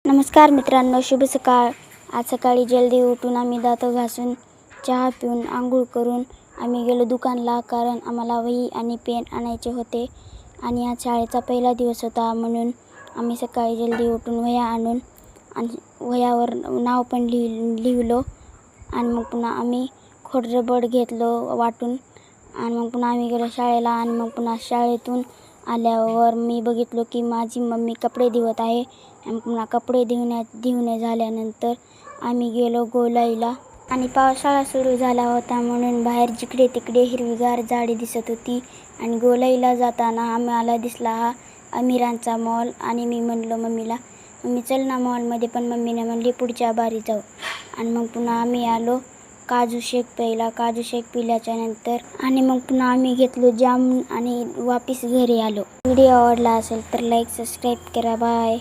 नमस्कार मित्रांनो, शुभ सकाळ. आज सकाळी जल्दी उठून आम्ही दात घासून चहा पिऊन आंघोळ करून आम्ही गेलो दुकानला, कारण आम्हाला वही आणि पेन आणायचे होते आणि आज शाळेचा पहिला दिवस होता. म्हणून आम्ही सकाळी जल्दी उठून वह्या आणून आणि वह्यावर नाव पण लिहिलो आणि मग पुन्हा आम्ही खोडरबर घेतलो वाटून आणि मग पुन्हा आम्ही गेलो शाळेला. आणि मग पुन्हा शाळेतून आल्यावर मी बघितलो की माझी मम्मी कपडे धुवत आहे आणि पुन्हा कपडे धुवणे झाल्यानंतर आम्ही गेलो गोलाईला. आणि पावसाळा सुरू झाला होता म्हणून बाहेर जिकडे तिकडे हिरवीगार झाडे दिसत होती. आणि गोलाईला जाताना आम्हाला दिसला हा अमीरांचा मॉल. आणि मी म्हणलो मम्मीला, मम्मी चल ना मॉलमध्ये, पण मम्मीने म्हणली पुढच्या बारी जाऊ. आणि मग पुन्हा आम्ही आलो काजू शेक प्यायला. काजू शेक पिल्याच्या नंतर आणि मग पुन्हा आम्ही घेतलो जाम आणि वापिस घरी आलो. व्हिडिओ आवडला असेल तर लाईक सबस्क्राईब करा. बाय.